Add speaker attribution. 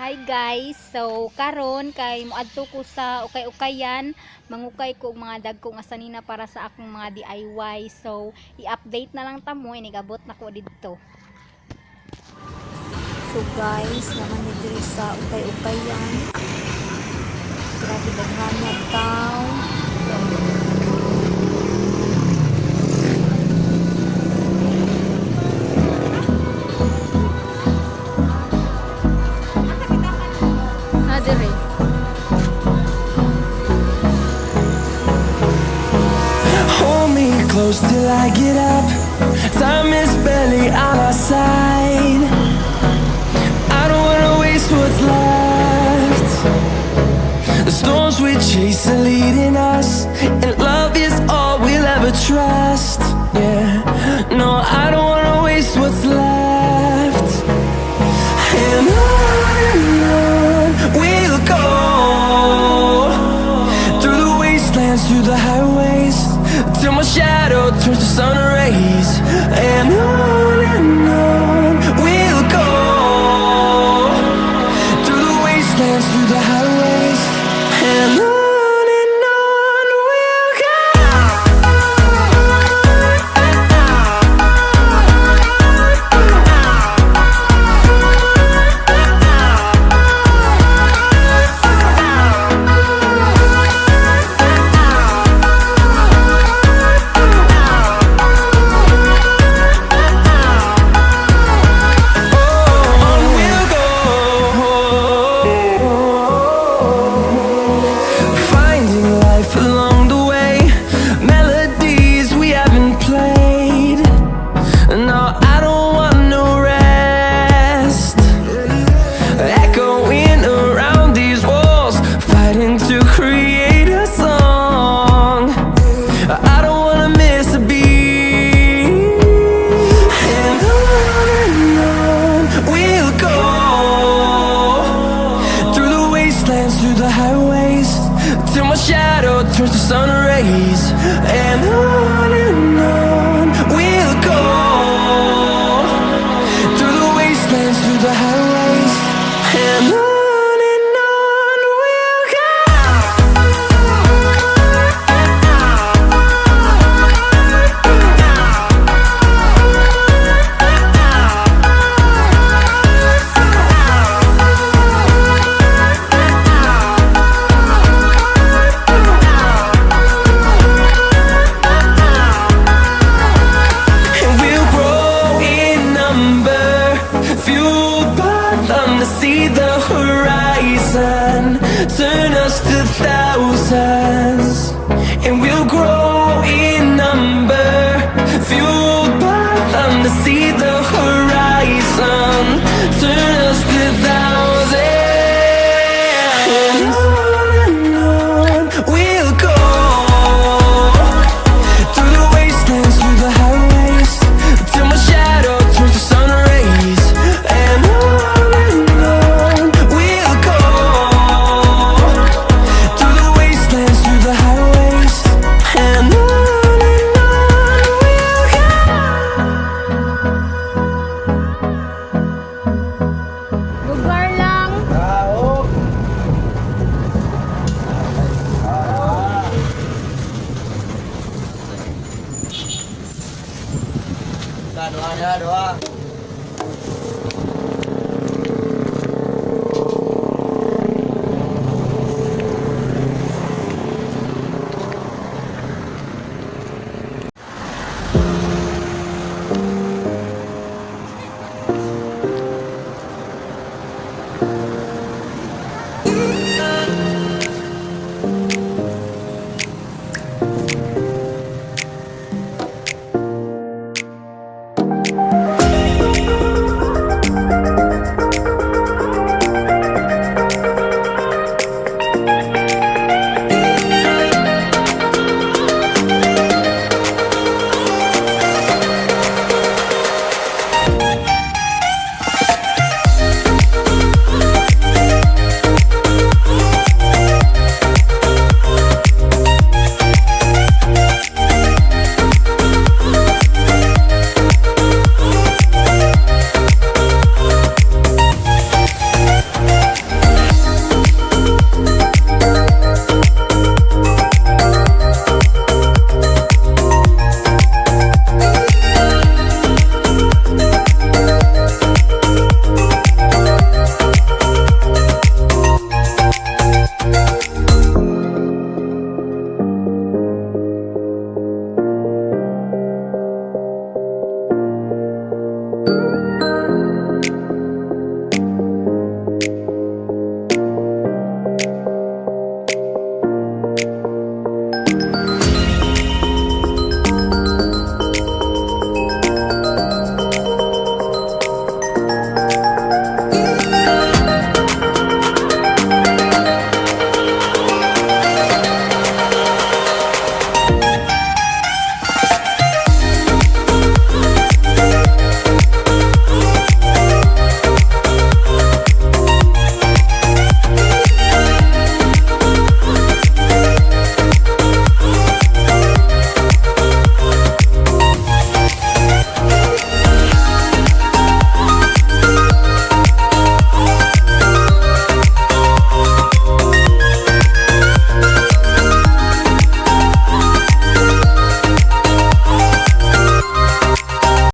Speaker 1: Hi guys, so karon kay moadto ko sa ukay-ukayan, mangukay ko og mga dagkong asanina para sa akong mga DIY. So i-update na lang ta mo, inigabot na ko didto. So guys, naman ni diri sa ukay-ukayan. Grabe daghan na taw.
Speaker 2: Hold me close till I get up. Time is barely on our side. I don't wanna waste what's left. The storms we chase are leading us, and love is all we'll ever trust. Yeah, no, I don't wanna waste what's left. And on we'll go, through the wastelands, through the highways, till my shadow turns to sun rays. And on we'll go, through the wastelands, through the highways, and on we'll go. Along the way, melodies we haven't played. No, I don't want no rest. Echoing around these walls, fighting to create a song. I don't wanna miss a beat. And on we'll go, through the wastelands, through the highways, till my shadow turns to sun rays. And on we'll go, through the wastelands, through the highways, and on we'll go. To see the horizon turn us to thousands.